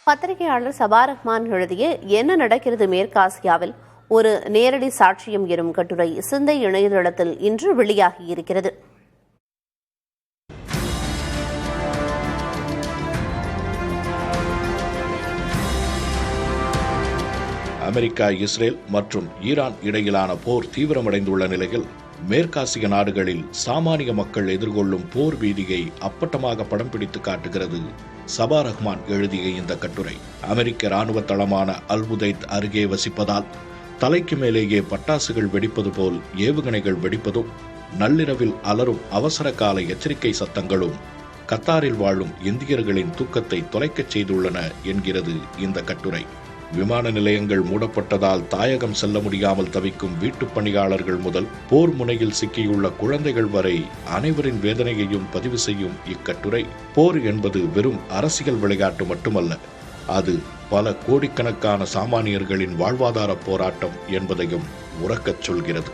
பத்திரிகையாளர் சபா ரஹ்மான் எழுதிய என்ன நடக்கிறது மேற்காசியாவில் ஒரு நேரடி சாட்சியம் எனும் கட்டுரை சிந்தை இணையதளத்தில் இன்று வெளியாகியிருக்கிறது. அமெரிக்கா, இஸ்ரேல் மற்றும் ஈரான் இடையிலான போர் தீவிரமடைந்துள்ள நிலையில் மேற்காசிய நாடுகளில் சாமானிய மக்கள் எதிர்கொள்ளும் போர் பீதியை அப்பட்டமாக படம் பிடித்து காட்டுகிறது சபா ரஹ்மான் எழுதிய இந்த கட்டுரை. அமெரிக்க இராணுவ தளமான அல்-உதைத் அருகே வசிப்பதால் தலைக்கு மேலேயே பட்டாசுகள் வெடிப்பது போல் ஏவுகணைகள் வெடிப்பதும், நள்ளிரவில் அலரும் அவசர கால எச்சரிக்கை சத்தங்களும் கத்தாரில் வாழும் இந்தியர்களின் தூக்கத்தை தொலைக்கச் செய்துள்ளன என்கிறது இந்த கட்டுரை. விமான நிலையங்கள் மூடப்பட்டதால் தாயகம் செல்ல முடியாமல் தவிக்கும் வீட்டுப் பணியாளர்கள் முதல் போர் முனையில் சிக்கியுள்ள குழந்தைகள் வரை அனைவரின் வேதனையையும் பதிவு செய்யும் இக்கட்டுரை, போர் என்பது வெறும் அரசியல் விளையாட்டு மட்டுமல்ல, அது பல கோடிக்கணக்கான சாமானியர்களின் வாழ்வாதார போராட்டம் என்பதையும் உரக்கச் சொல்கிறது.